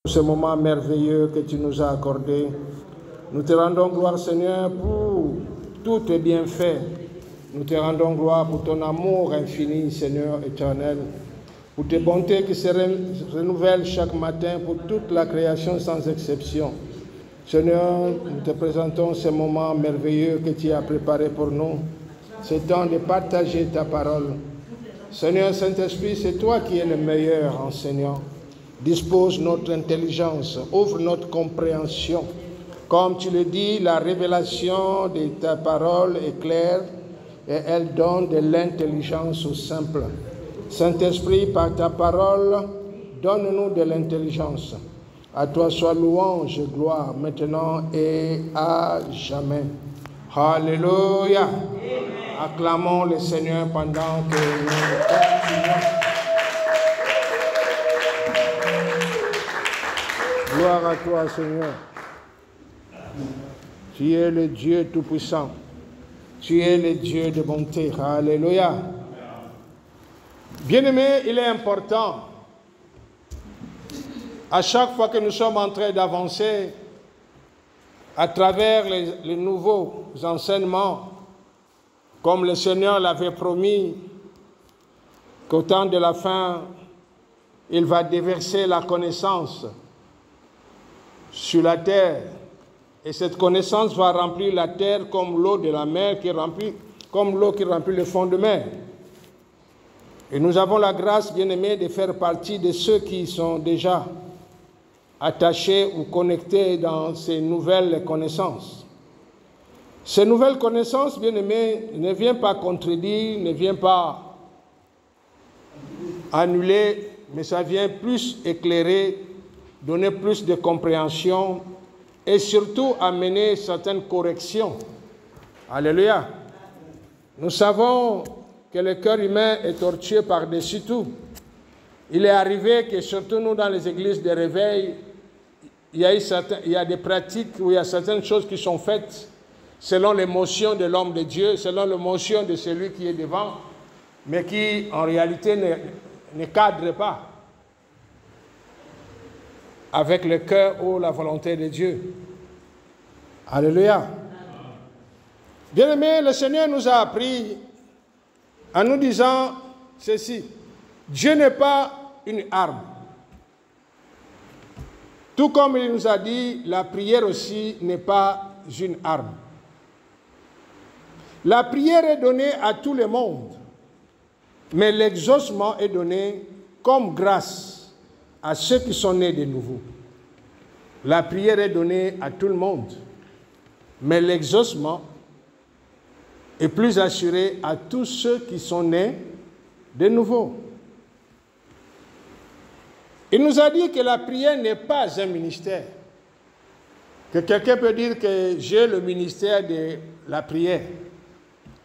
Ce moment merveilleux que tu nous as accordé. Nous te rendons gloire, Seigneur, pour tous tes bienfaits. Nous te rendons gloire pour ton amour infini, Seigneur éternel, pour tes bontés qui se renouvellent chaque matin pour toute la création sans exception. Seigneur, nous te présentons ce moment merveilleux que tu as préparé pour nous. C'est temps de partager ta parole. Seigneur Saint-Esprit, c'est toi qui es le meilleur enseignant. Dispose notre intelligence, ouvre notre compréhension. Comme tu le dis, la révélation de ta parole est claire et elle donne de l'intelligence aux simples. Saint-Esprit, par ta parole, donne-nous de l'intelligence. À toi soit louange et gloire, maintenant et à jamais. Alléluia. Amen. Acclamons le Seigneur pendant que nous continuons. Gloire à toi, Seigneur. Tu es le Dieu Tout-Puissant. Tu es le Dieu de bonté. Alléluia. Bien-aimés, il est important, à chaque fois que nous sommes en train d'avancer à travers les nouveaux enseignements, comme le Seigneur l'avait promis, qu'au temps de la fin, il va déverser la connaissance sur la terre. Et cette connaissance va remplir la terre comme l'eau de la mer comme l'eau qui remplit le fond de mer. Et nous avons la grâce, bien-aimés, de faire partie de ceux qui sont déjà attachés ou connectés dans ces nouvelles connaissances. Ces nouvelles connaissances, bien-aimés, ne viennent pas contredire, ne viennent pas annuler, mais ça vient plus éclairer, donner plus de compréhension et surtout amener certaines corrections. Alléluia. Nous savons que le cœur humain est tortueux par-dessus tout. Il est arrivé que surtout nous dans les églises de réveil, il y a des pratiques où il y a certaines choses qui sont faites selon l'émotion de l'homme de Dieu, selon l'émotion de celui qui est devant, mais qui en réalité ne cadre pas avec le cœur ou la volonté de Dieu. Alléluia. Bien-aimés, le Seigneur nous a appris en nous disant ceci: Dieu n'est pas une arme. Tout comme il nous a dit, la prière aussi n'est pas une arme. La prière est donnée à tout le monde, mais l'exaucement est donné comme grâce à ceux qui sont nés de nouveau. La prière est donnée à tout le monde, mais l'exaucement est plus assuré à tous ceux qui sont nés de nouveau. Il nous a dit que la prière n'est pas un ministère. Que quelqu'un peut dire que j'ai le ministère de la prière.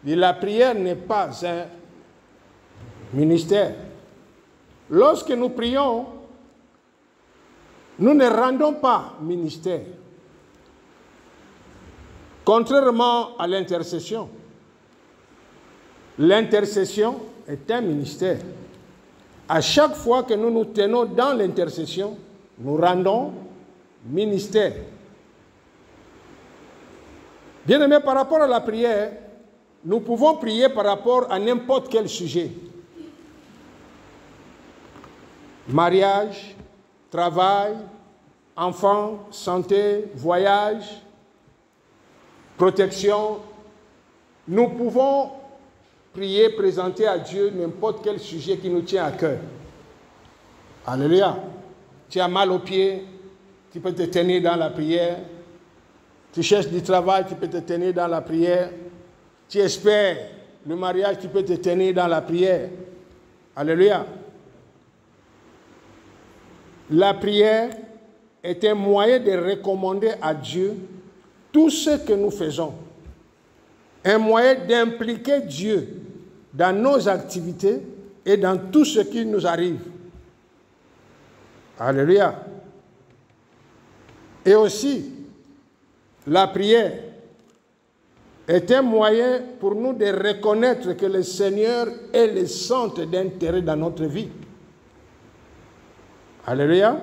Et la prière n'est pas un ministère. Lorsque nous prions, nous ne rendons pas ministère. Contrairement à l'intercession. L'intercession est un ministère. À chaque fois que nous nous tenons dans l'intercession, nous rendons ministère. Bien-aimés, par rapport à la prière, nous pouvons prier par rapport à n'importe quel sujet. Mariage, travail, enfants, santé, voyage, protection. Nous pouvons prier, présenter à Dieu n'importe quel sujet qui nous tient à cœur. Alléluia. Tu as mal aux pieds, tu peux te tenir dans la prière. Tu cherches du travail, tu peux te tenir dans la prière. Tu espères le mariage, tu peux te tenir dans la prière. Alléluia. La prière est un moyen de recommander à Dieu tout ce que nous faisons. Un moyen d'impliquer Dieu dans nos activités et dans tout ce qui nous arrive. Alléluia. Et aussi, la prière est un moyen pour nous de reconnaître que le Seigneur est le centre d'intérêt dans notre vie. Alléluia.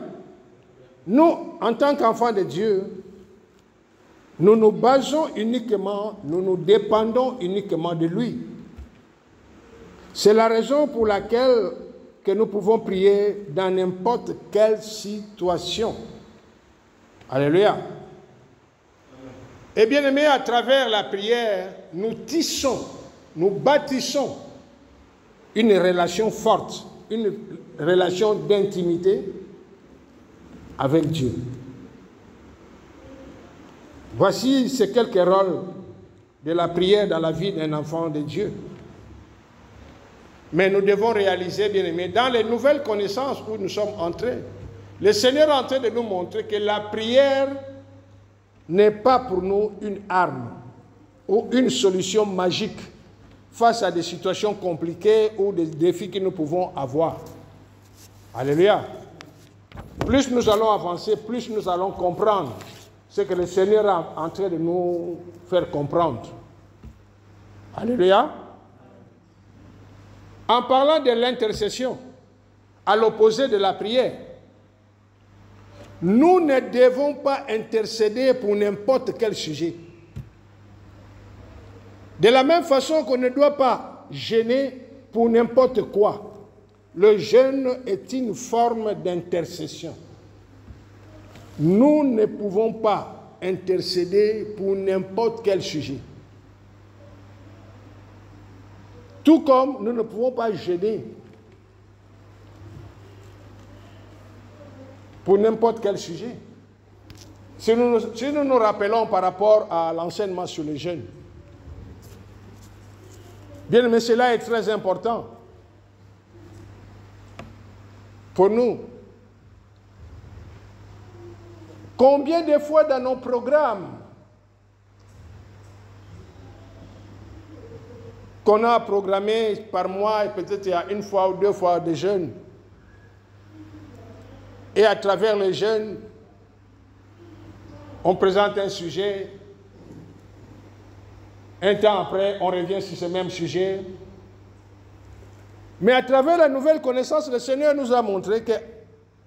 Nous, en tant qu'enfants de Dieu, nous nous basons uniquement, nous nous dépendons uniquement de lui. C'est la raison pour laquelle que nous pouvons prier dans n'importe quelle situation. Alléluia. Et bien aimé, à travers la prière, nous tissons, nous bâtissons une relation forte, une relation d'intimité avec Dieu. Voici ces quelques rôles de la prière dans la vie d'un enfant de Dieu. Mais nous devons réaliser, bien aimés, dans les nouvelles connaissances où nous sommes entrés, le Seigneur est en train de nous montrer que la prière n'est pas pour nous une arme ou une solution magique face à des situations compliquées ou des défis que nous pouvons avoir. Alléluia. Plus nous allons avancer, plus nous allons comprendre ce que le Seigneur est en train de nous faire comprendre. Alléluia. En parlant de l'intercession, à l'opposé de la prière, nous ne devons pas intercéder pour n'importe quel sujet. De la même façon qu'on ne doit pas jeûner pour n'importe quoi. Le jeûne est une forme d'intercession. Nous ne pouvons pas intercéder pour n'importe quel sujet. Tout comme nous ne pouvons pas jeûner pour n'importe quel sujet. Si nous nous rappelons par rapport à l'enseignement sur le jeûne, bien, mais cela est très important pour nous. Combien de fois dans nos programmes qu'on a programmé par mois, et peut-être il y a une fois ou deux fois de jeûne, et à travers le jeûne, on présente un sujet, un temps après, on revient sur ce même sujet. Mais à travers la nouvelle connaissance, le Seigneur nous a montré que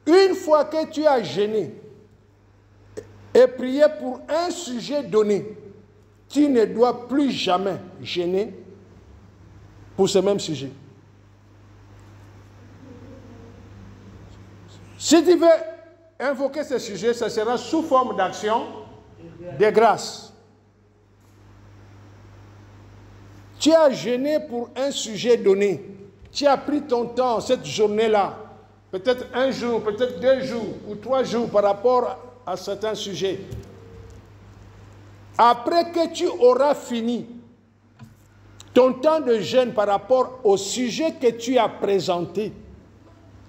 une fois que tu as jeûné et prié pour un sujet donné, tu ne dois plus jamais jeûner pour ce même sujet. Si tu veux invoquer ce sujet, ce sera sous forme d'action de grâce. Tu as jeûné pour un sujet donné. Tu as pris ton temps cette journée-là, peut-être un jour, peut-être 2 jours ou 3 jours par rapport à certains sujets. Après que tu auras fini ton temps de jeûne par rapport au sujet que tu as présenté,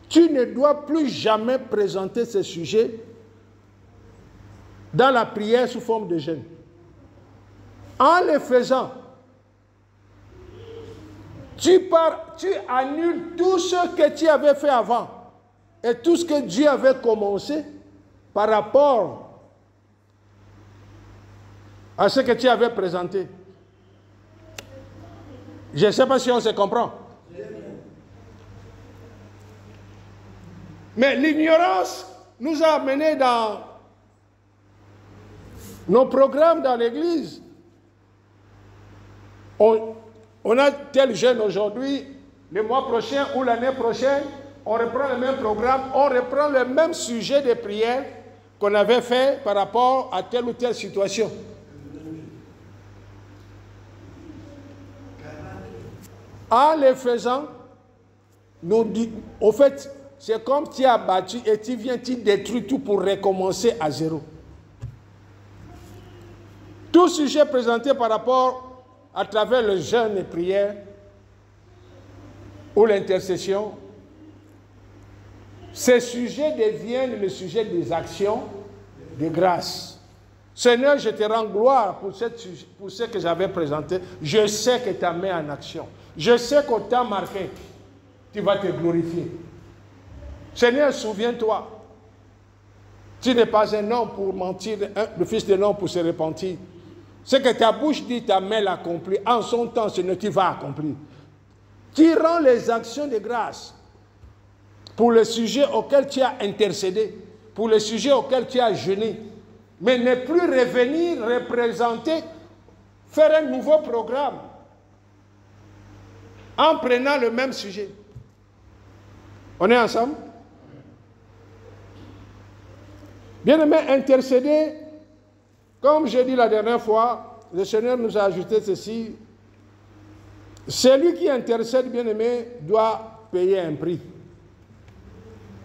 tu ne dois plus jamais présenter ce sujet dans la prière sous forme de jeûne. En le faisant, tu annules tout ce que tu avais fait avant et tout ce que Dieu avait commencé par rapport à ce que tu avais présenté. Je ne sais pas si on se comprend. Mais l'ignorance nous a amenés dans nos programmes dans l'Église. On a tel jeûne aujourd'hui, le mois prochain ou l'année prochaine, on reprend le même programme, on reprend le même sujet de prière qu'on avait fait par rapport à telle ou telle situation. En le faisant, au fait, c'est comme tu as battu et tu viens, tu détruis tout pour recommencer à zéro. Tout sujet présenté par rapport à travers le jeûne et prière ou l'intercession, ces sujets deviennent le sujet des actions de grâce. Seigneur, je te rends gloire pour ce que j'avais présenté. Je sais que tu as mis en action. Je sais qu'on t'a marqué. Tu vas te glorifier. Seigneur, souviens-toi. Tu n'es pas un homme pour mentir, le fils de l'homme pour se repentir. Ce que ta bouche dit, ta main l'accomplit. En son temps, ce ne tu vas accomplir. Tu rends les actions de grâce pour le sujet auquel tu as intercédé. pour le sujet auquel tu as jeûné, mais ne plus revenir représenter, faire un nouveau programme en prenant le même sujet. On est ensemble? Bien-aimé, intercéder, comme j'ai dit la dernière fois, le Seigneur nous a ajouté ceci. Celui qui intercède, bien-aimé, doit payer un prix.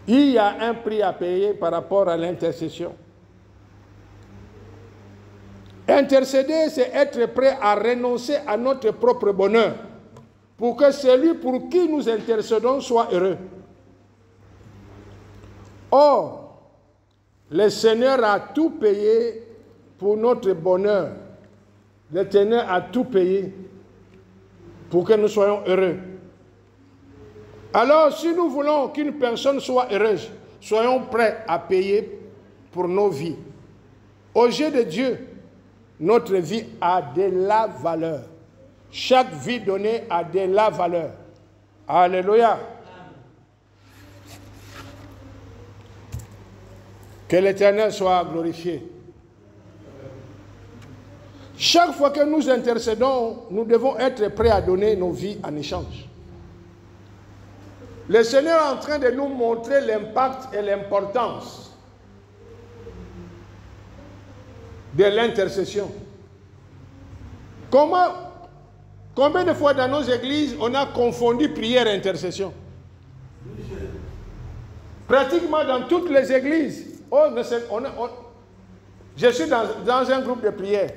Il y a un prix à payer par rapport à l'intercession. Intercéder, c'est être prêt à renoncer à notre propre bonheur pour que celui pour qui nous intercédons soit heureux. Or, le Seigneur a tout payé pour notre bonheur. L'Éternel a tout payé pour que nous soyons heureux. Alors, si nous voulons qu'une personne soit heureuse, soyons prêts à payer pour nos vies. Aux yeux de Dieu, notre vie a de la valeur. Chaque vie donnée a de la valeur. Alléluia. Que l'Éternel soit glorifié. Chaque fois que nous intercédons, nous devons être prêts à donner nos vies en échange. Le Seigneur est en train de nous montrer l'impact et l'importance de l'intercession. Combien de fois dans nos églises on a confondu prière et intercession? Pratiquement dans toutes les églises. Je suis dans un groupe de prière.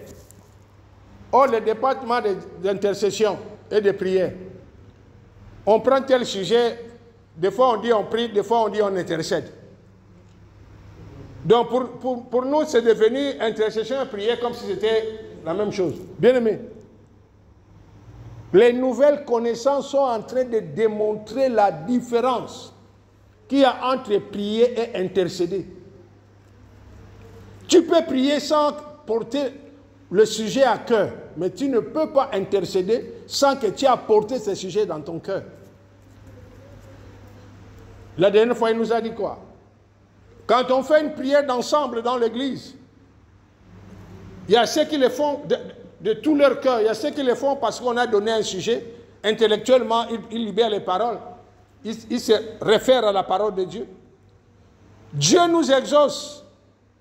Le département d'intercession et de prière. On prend tel sujet, des fois on dit on prie, des fois on dit on intercède. Donc pour nous, c'est devenu intercession et prière comme si c'était la même chose. Bien aimé, les nouvelles connaissances sont en train de démontrer la différence qu'il y a entre prier et intercéder. Tu peux prier sans porter le sujet à cœur, mais tu ne peux pas intercéder sans que tu aies porté ce sujet dans ton cœur. La dernière fois, il nous a dit quoi? Quand on fait une prière d'ensemble dans l'église, il y a ceux qui le font de tout leur cœur, il y a ceux qui le font parce qu'on a donné un sujet, intellectuellement, ils libèrent les paroles, ils se réfèrent à la parole de Dieu. Dieu nous exauce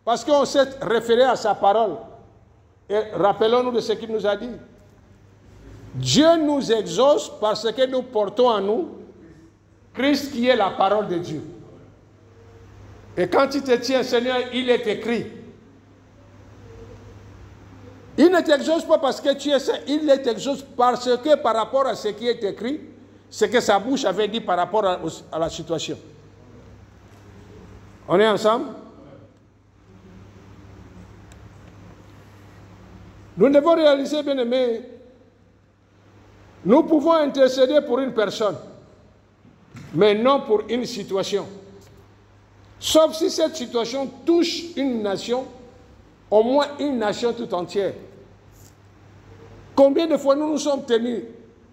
parce qu'on s'est référé à sa parole. Et rappelons-nous de ce qu'il nous a dit. Dieu nous exauce parce que nous portons en nous Christ qui est la parole de Dieu. Et quand tu te tiens, Seigneur, il est écrit. Il ne t'exauce pas parce que tu es saint, il t'exauce parce que par rapport à ce qui est écrit, ce que sa bouche avait dit par rapport à la situation. On est ensemble? Nous devons réaliser, bien aimés, nous pouvons intercéder pour une personne, mais non pour une situation. Sauf si cette situation touche une nation, au moins une nation tout entière. Combien de fois nous nous sommes tenus,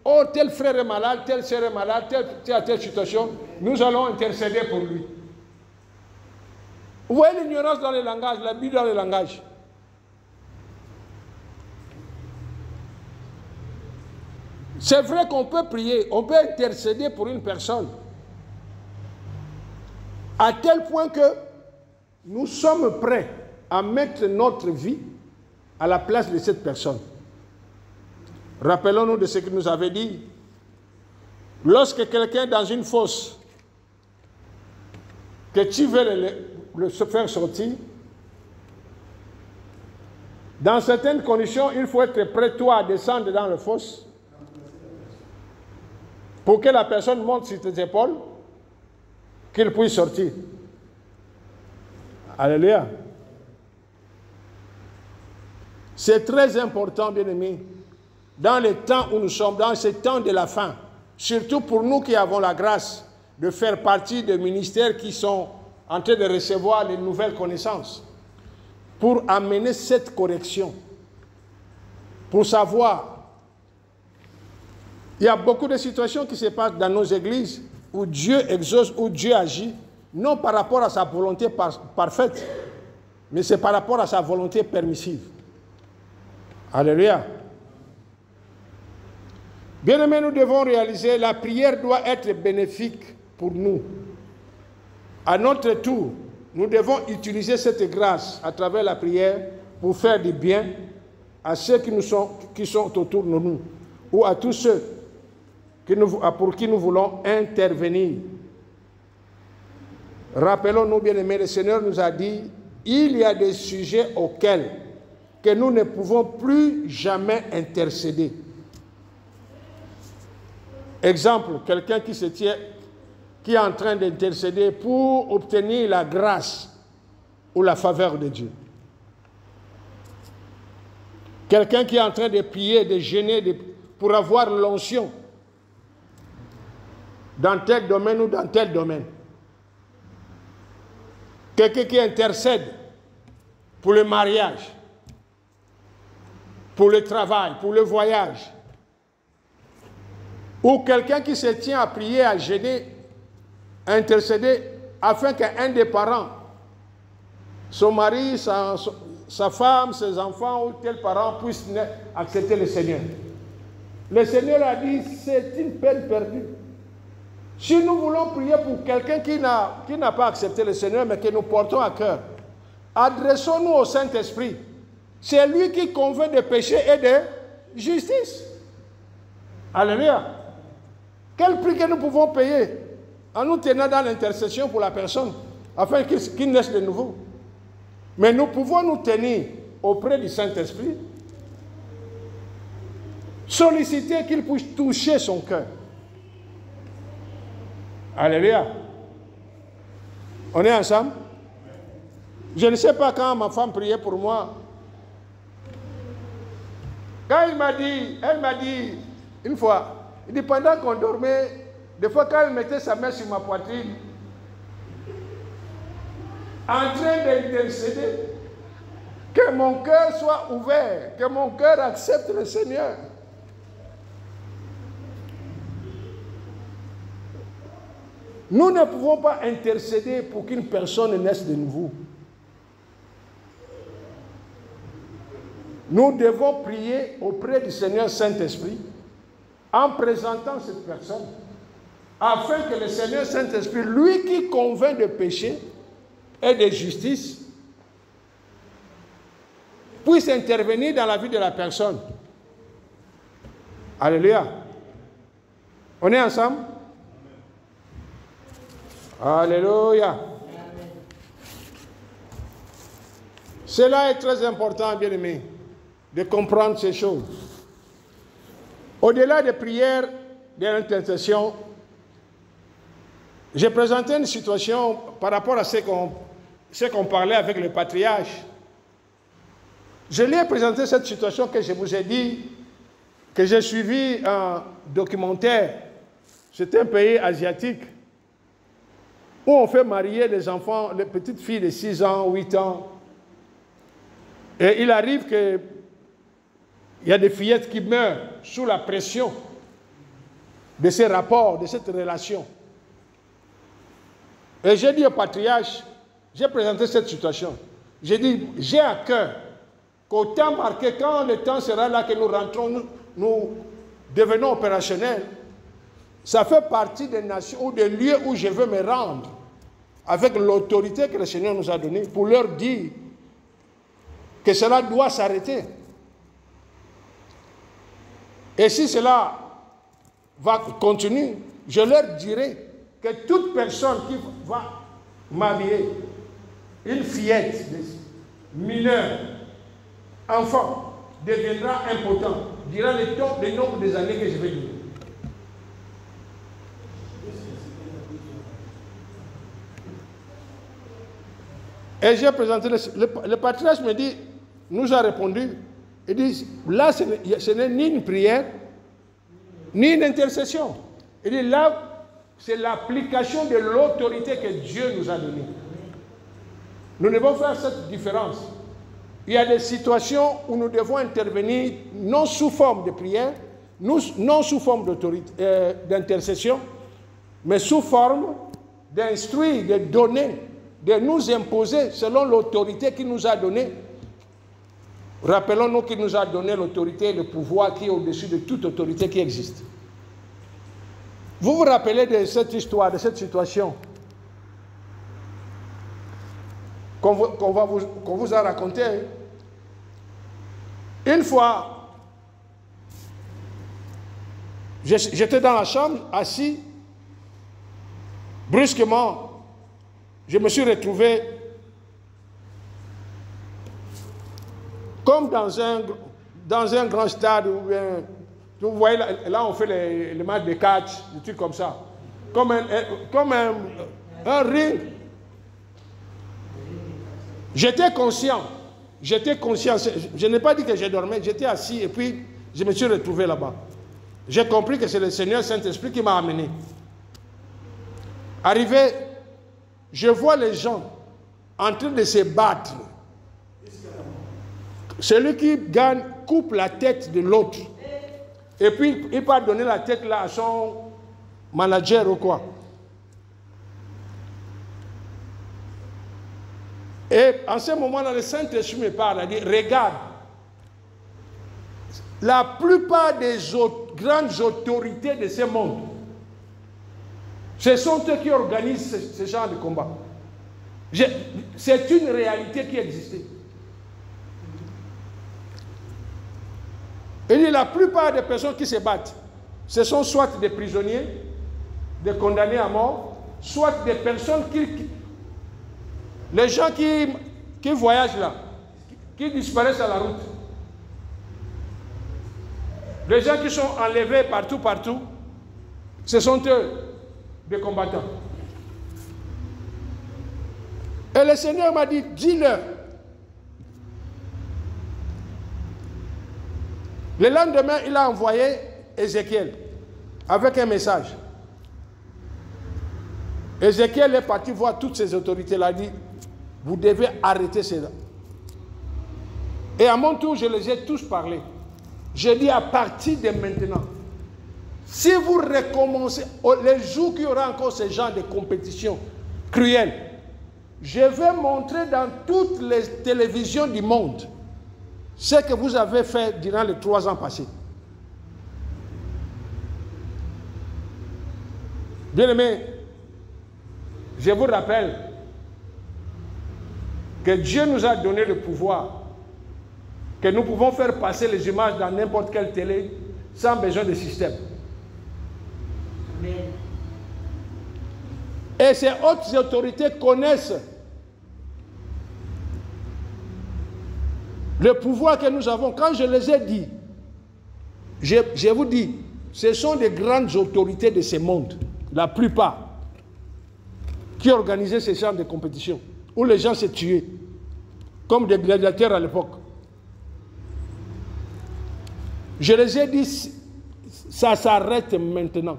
oh tel frère est malade, telle sœur est malade, telle situation, nous allons intercéder pour lui. Vous voyez l'ignorance dans les langages, l'abus dans les langages. C'est vrai qu'on peut prier, on peut intercéder pour une personne, à tel point que nous sommes prêts à mettre notre vie à la place de cette personne. Rappelons-nous de ce qu'il nous avait dit. Lorsque quelqu'un est dans une fosse, que tu veux le faire sortir, dans certaines conditions, il faut être prêt, toi, à descendre dans la fosse, pour que la personne monte sur tes épaules, qu'il puisse sortir. Alléluia. C'est très important, bien-aimés, dans les temps où nous sommes, dans ces temps de la fin, surtout pour nous qui avons la grâce de faire partie des ministères qui sont en train de recevoir les nouvelles connaissances, pour amener cette correction, pour savoir. Il y a beaucoup de situations qui se passent dans nos églises où Dieu exauce, où Dieu agit, non par rapport à sa volonté parfaite, mais c'est par rapport à sa volonté permissive. Alléluia. Bien-aimés, nous devons réaliser que la prière doit être bénéfique pour nous. À notre tour, nous devons utiliser cette grâce à travers la prière pour faire du bien à ceux qui sont autour de nous ou à tous ceux pour qui nous voulons intervenir. Rappelons-nous, bien-aimés, le Seigneur nous a dit, il y a des sujets auxquels que nous ne pouvons plus jamais intercéder. Exemple, quelqu'un qui se tient, qui est en train d'intercéder pour obtenir la grâce ou la faveur de Dieu. Quelqu'un qui est en train de prier, de jeûner pour avoir l'onction dans tel domaine ou dans tel domaine. Quelqu'un qui intercède pour le mariage, pour le travail, pour le voyage. Ou quelqu'un qui se tient à prier, à jeûner, à intercéder, afin qu'un des parents, son mari, sa femme, ses enfants ou tel parent puissent accepter le Seigneur. Le Seigneur a dit, c'est une peine perdue. Si nous voulons prier pour quelqu'un qui n'a pas accepté le Seigneur, mais que nous portons à cœur, adressons-nous au Saint-Esprit. C'est lui qui convainc de péché et de justice. Alléluia. Quel prix que nous pouvons payer en nous tenant dans l'intercession pour la personne, afin qu'il naisse de nouveau. Mais nous pouvons nous tenir auprès du Saint-Esprit, solliciter qu'il puisse toucher son cœur. Alléluia. On est ensemble? Je ne sais pas quand ma femme priait pour moi. Quand elle m'a dit une fois, il dit pendant qu'on dormait, des fois quand elle mettait sa main sur ma poitrine, en train d'intercéder, que mon cœur soit ouvert, que mon cœur accepte le Seigneur. Nous ne pouvons pas intercéder pour qu'une personne naisse de nouveau. Nous devons prier auprès du Seigneur Saint-Esprit en présentant cette personne, afin que le Seigneur Saint-Esprit, lui qui convainc de péché et de justice, puisse intervenir dans la vie de la personne. Alléluia. On est ensemble? Alléluia. Cela est très important, bien-aimés, de comprendre ces choses. Au-delà des prières, de l'intercession, j'ai présenté une situation par rapport à ce qu'on parlait avec le patriarche. Je lui ai présenté cette situation que je vous ai dit, que j'ai suivi un documentaire. C'est un pays asiatique où on fait marier les enfants, les petites filles de 6 ans, 8 ans. Et il arrive qu'il y a des fillettes qui meurent sous la pression de ces rapports, de cette relation. Et j'ai dit au patriarche, j'ai présenté cette situation. J'ai dit, j'ai à cœur qu'au temps marqué, quand le temps sera là que nous rentrons, nous devenons opérationnels, ça fait partie des nations ou des lieux où je veux me rendre avec l'autorité que le Seigneur nous a donnée pour leur dire que cela doit s'arrêter. Et si cela va continuer, je leur dirai que toute personne qui va marier une fillette mineure, enfant, deviendra impotent durant le nombre des années que je vais dire. Et j'ai présenté, le patriarche me dit, nous a répondu, il dit, là ce n'est ni une prière, ni une intercession. Il dit, là, c'est l'application de l'autorité que Dieu nous a donnée. Nous devons faire cette différence. Il y a des situations où nous devons intervenir non sous forme de prière, non sous forme d'intercession, mais sous forme d'instruire, de donner, de nous imposer selon l'autorité qu'il nous a donnée. Rappelons-nous qu'il nous a donné l'autorité et le pouvoir qui est au-dessus de toute autorité qui existe. Vous vous rappelez de cette histoire, de cette situation qu'on vous a raconté. Une fois, j'étais dans la chambre, assis. Brusquement, je me suis retrouvé comme dans un grand stade où vous voyez, là on fait les matchs de catch, des trucs comme ça. Comme un ring. J'étais conscient. Je n'ai pas dit que je dormais, j'étais assis et puis je me suis retrouvé là-bas. J'ai compris que c'est le Seigneur Saint-Esprit qui m'a amené. Arrivé, je vois les gens en train de se battre. Celui qui gagne coupe la tête de l'autre. Et puis, il va donner la tête là à son manager ou quoi. Et en ce moment-là, le Saint-Esprit me parle, il dit, regarde, la plupart des grandes autorités de ce monde, ce sont eux qui organisent ce genre de combat. C'est une réalité qui existait. Il dit, la plupart des personnes qui se battent, ce sont soit des prisonniers, des condamnés à mort, soit des personnes les gens qui voyagent là, qui disparaissent à la route. Les gens qui sont enlevés partout, ce sont eux, des combattants. Et le Seigneur m'a dit, dis-leur. Le lendemain, il a envoyé Ézéchiel avec un message. Ézéchiel est parti voir toutes ces autorités-là, dit, vous devez arrêter cela. Et à mon tour, je les ai tous parlé. J'ai dit à partir de maintenant, si vous recommencez, les jours qu'il y aura encore ce genre de compétition cruelle, je vais montrer dans toutes les télévisions du monde ce que vous avez fait durant les 3 ans passés. Bien-aimés, je vous rappelle que Dieu nous a donné le pouvoir, que nous pouvons faire passer les images dans n'importe quelle télé sans besoin de système. Amen. Et ces hautes autorités connaissent le pouvoir que nous avons. Quand je les ai dit, je vous dis, ce sont des grandes autorités de ce monde, la plupart, qui organisaient ces genres de compétitions, où les gens se tuaient, comme des gladiateurs à l'époque. Je les ai dit, ça s'arrête maintenant.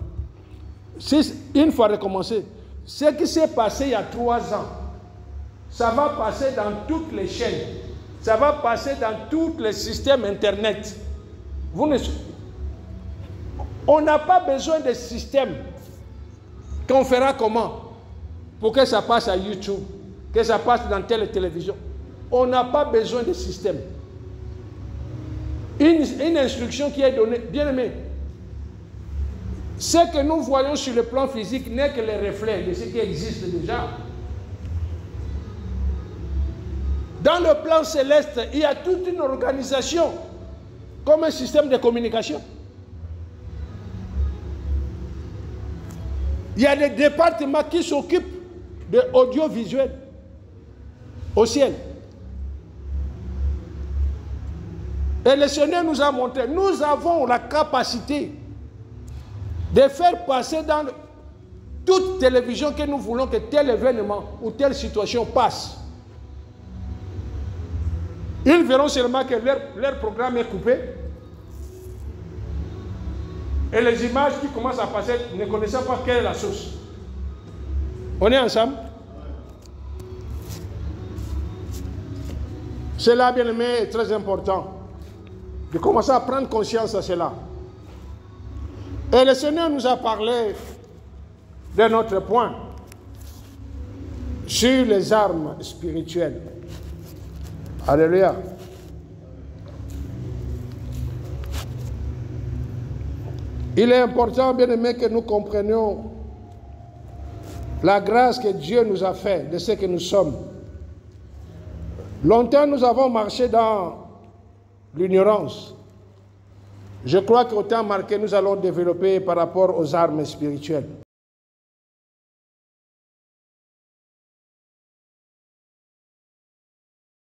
Si, une fois recommencé, ce qui s'est passé il y a 3 ans, ça va passer dans toutes les chaînes, ça va passer dans tous les systèmes Internet. On n'a pas besoin de système qu'on fera comment pour que ça passe à YouTube, que ça passe dans telle télévision. On n'a pas besoin de système. Une instruction qui est donnée, bien aimé, ce que nous voyons sur le plan physique n'est que le reflet de ce qui existe déjà. Dans le plan céleste, il y a toute une organisation, comme un système de communication. Il y a des départements qui s'occupent de l'audiovisuel au ciel. Et le Seigneur nous a montré, nous avons la capacité de faire passer dans toute télévision que nous voulons que tel événement ou telle situation passe. Ils verront seulement que leur programme est coupé. Et les images qui commencent à passer, ne connaissant pas quelle est la source. On est ensemble? Cela, bien aimé, est très important. De commencer à prendre conscience de cela. Et le Seigneur nous a parlé d'un autre point. sur les armes spirituelles. Alléluia. Il est important, bien aimé, que nous comprenions la grâce que Dieu nous a faite de ce que nous sommes. Longtemps, nous avons marché dans l'ignorance. Je crois qu'au temps marqué, nous allons développer par rapport aux armes spirituelles.